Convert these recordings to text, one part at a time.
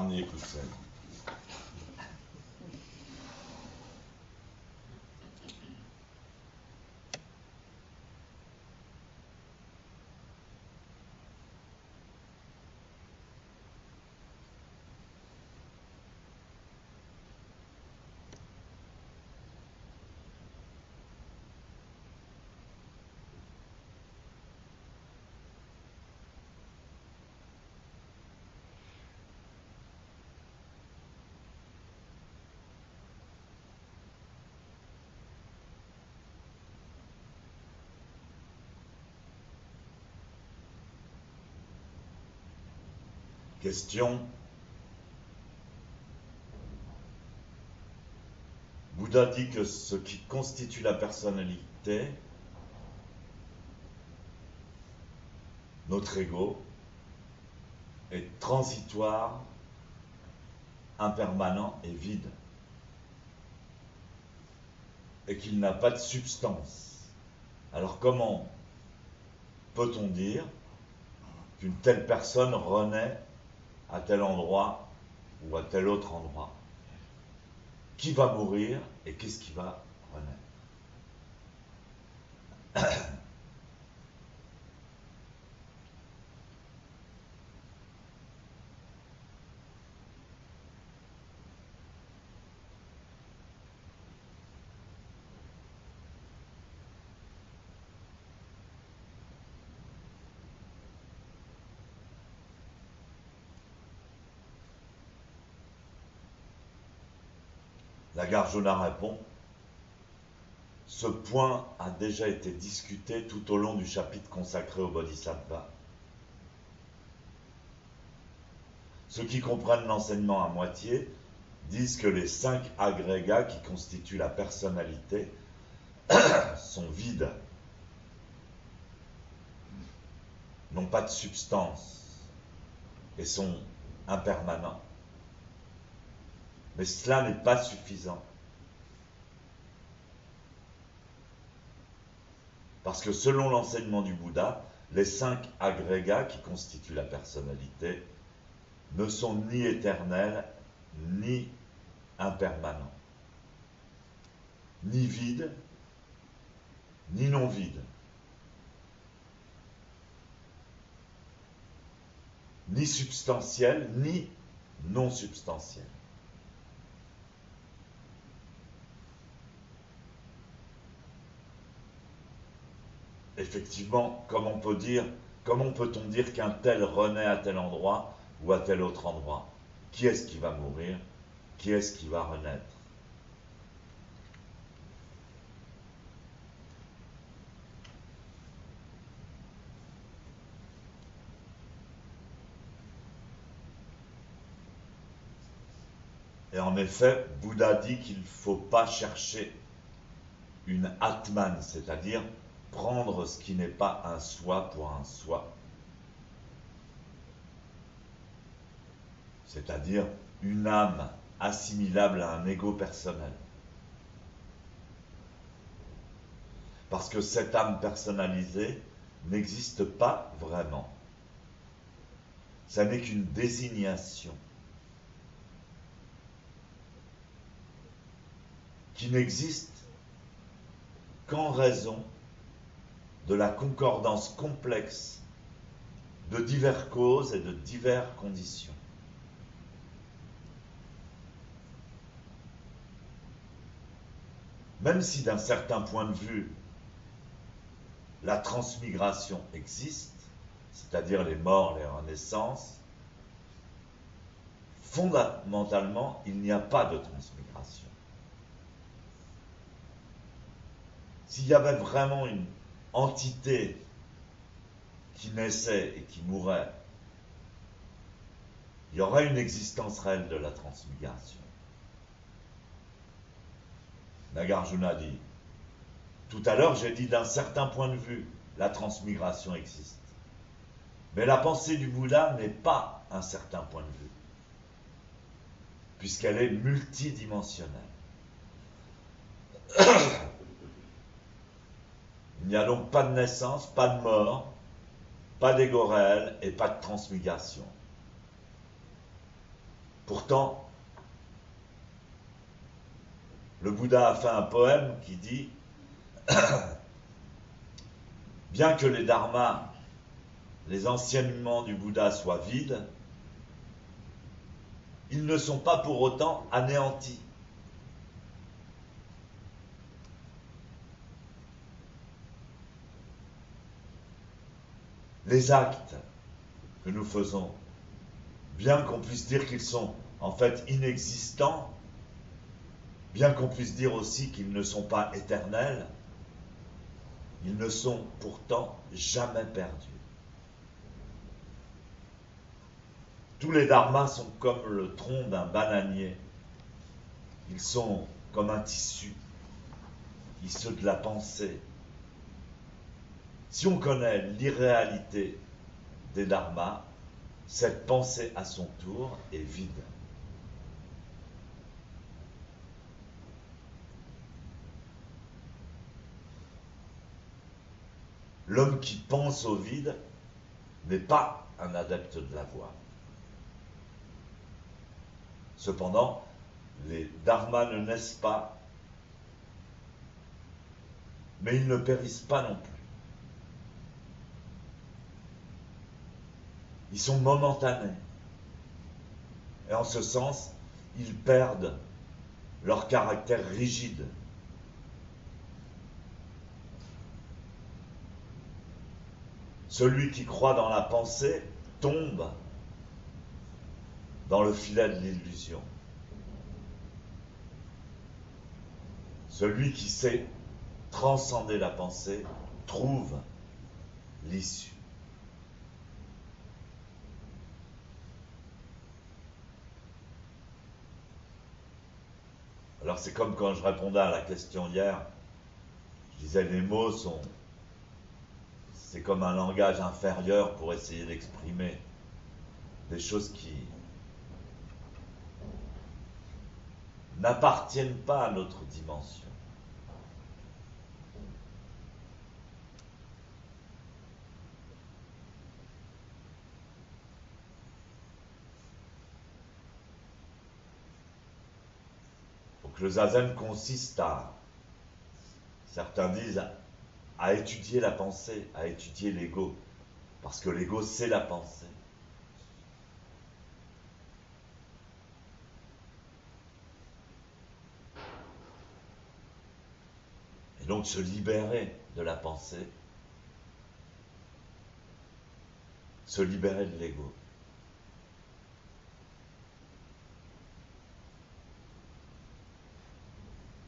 Arnie Coussen. Question. Bouddha dit que ce qui constitue la personnalité, notre ego, est transitoire, impermanent et vide. Et qu'il n'a pas de substance. Alors comment peut-on dire qu'une telle personne renaît à tel endroit ou à tel autre endroit? Qui va mourir et qu'est-ce qui va renaître? Nagarjuna répond, ce point a déjà été discuté tout au long du chapitre consacré au Bodhisattva. Ceux qui comprennent l'enseignement à moitié disent que les 5 agrégats qui constituent la personnalité sont vides, n'ont pas de substance et sont impermanents. Mais cela n'est pas suffisant. Parce que selon l'enseignement du Bouddha, les 5 agrégats qui constituent la personnalité ne sont ni éternels, ni impermanents, ni vides, ni non vides, ni substantiels, ni non substantiels. Effectivement, comment peut-on dire qu'un tel renaît à tel endroit ou à tel autre endroit? Qui est-ce qui va mourir? Qui est-ce qui va renaître? Et en effet, Bouddha dit qu'il ne faut pas chercher une Atman, c'est-à-dire prendre ce qui n'est pas un soi pour un soi. C'est-à-dire une âme assimilable à un ego personnel. Parce que cette âme personnalisée n'existe pas vraiment. Ça n'est qu'une désignation qui n'existe qu'en raison de la concordance complexe de diverses causes et de diverses conditions. Même si d'un certain point de vue, la transmigration existe, c'est-à-dire les morts, les renaissances, fondamentalement, il n'y a pas de transmigration. S'il y avait vraiment une entité qui naissait et qui mourait, il y aurait une existence réelle de la transmigration. Nagarjuna dit, tout à l'heure j'ai dit d'un certain point de vue, la transmigration existe. Mais la pensée du Bouddha n'est pas un certain point de vue, puisqu'elle est multidimensionnelle. Il n'y a donc pas de naissance, pas de mort, pas d'ego réel et pas de transmigration. Pourtant, le Bouddha a fait un poème qui dit « Bien que les dharmas, les enseignements du Bouddha soient vides, ils ne sont pas pour autant anéantis. » Les actes que nous faisons, bien qu'on puisse dire qu'ils sont en fait inexistants, bien qu'on puisse dire aussi qu'ils ne sont pas éternels, ils ne sont pourtant jamais perdus. Tous les dharmas sont comme le tronc d'un bananier. Ils sont comme un tissu, issu de la pensée. Si on connaît l'irréalité des dharmas, cette pensée à son tour est vide. L'homme qui pense au vide n'est pas un adepte de la voie. Cependant, les dharmas ne naissent pas, mais ils ne périssent pas non plus. Ils sont momentanés. Et en ce sens, ils perdent leur caractère rigide. Celui qui croit dans la pensée tombe dans le filet de l'illusion. Celui qui sait transcender la pensée trouve l'issue. Alors c'est comme quand je répondais à la question hier, je disais les mots c'est comme un langage inférieur pour essayer d'exprimer des choses qui n'appartiennent pas à notre dimension. Donc le zazen consiste à, certains disent, à étudier la pensée, à étudier l'ego, parce que l'ego c'est la pensée. Et donc se libérer de la pensée, se libérer de l'ego.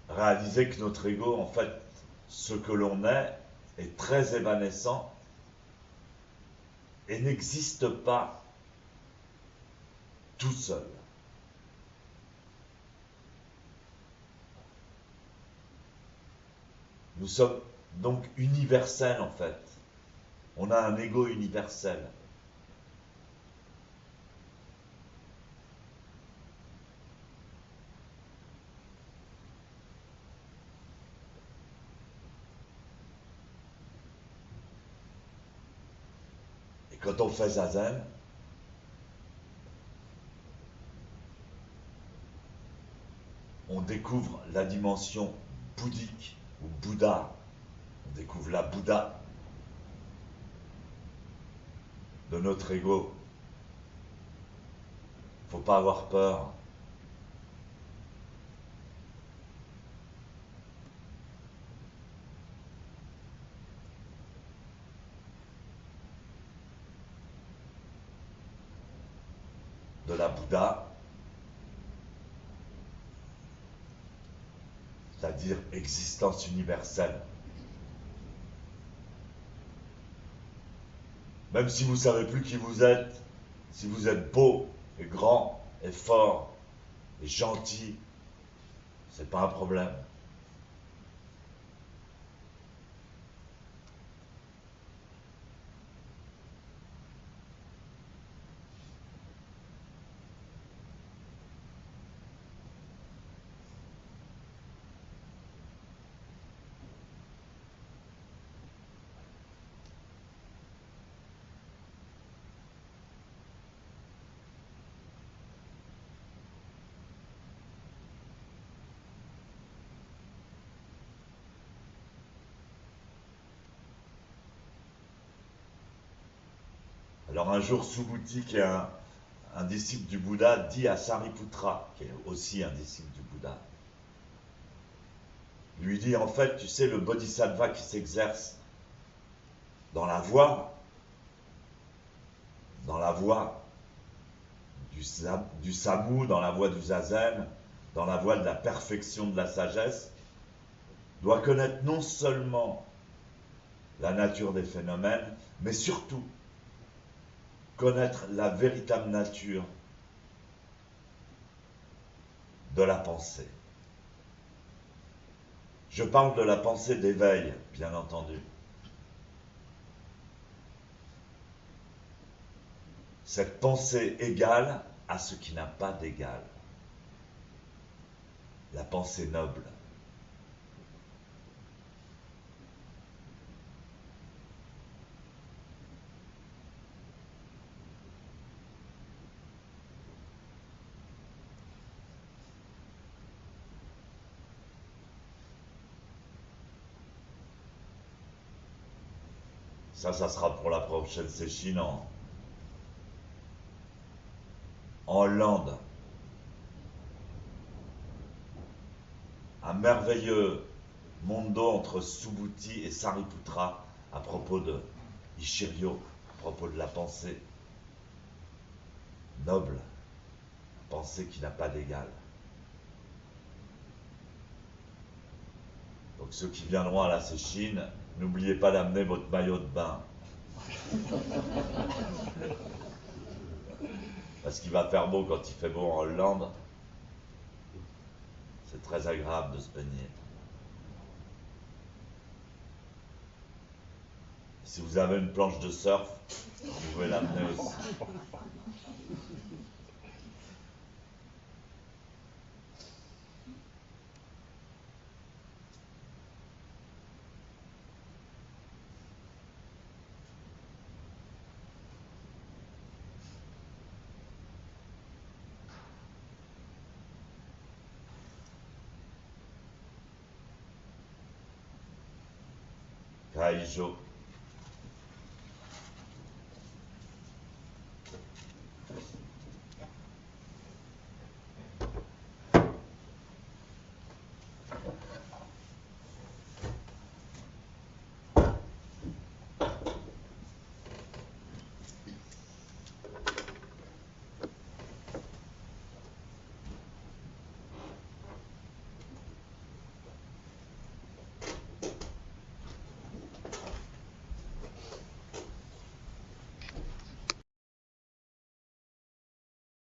Réaliser que notre ego, en fait, ce que l'on est très évanescent et n'existe pas tout seul. Nous sommes donc universels en fait. On a un ego universel. Et quand on fait zazen, on découvre la dimension bouddhique ou Bouddha. On découvre la Bouddha de notre ego. Faut pas avoir peur. De la Bouddha, c'est-à-dire existence universelle. Même si vous ne savez plus qui vous êtes, si vous êtes beau et grand et fort et gentil, c'est pas un problème. Alors un jour, Subhuti, qui est un disciple du Bouddha, dit à Sariputra, qui est aussi un disciple du Bouddha, lui dit, en fait, tu sais, le bodhisattva qui s'exerce dans la voie du samu, dans la voie du zazen, dans la voie de la perfection de la sagesse, doit connaître non seulement la nature des phénomènes, mais surtout connaître la véritable nature de la pensée. Je parle de la pensée d'éveil, bien entendu. Cette pensée égale à ce qui n'a pas d'égal. La pensée noble. Ça sera pour la prochaine Sesshin en Hollande. Un merveilleux mondo entre Subhuti et Sariputra à propos de Ishiryo, à propos de la pensée noble, la pensée qui n'a pas d'égal. Donc ceux qui viendront à la Sesshin, n'oubliez pas d'amener votre maillot de bain. Parce qu'il va faire beau quand il fait beau en Hollande. C'est très agréable de se baigner. Si vous avez une planche de surf, vous pouvez l'amener aussi. Kaijo.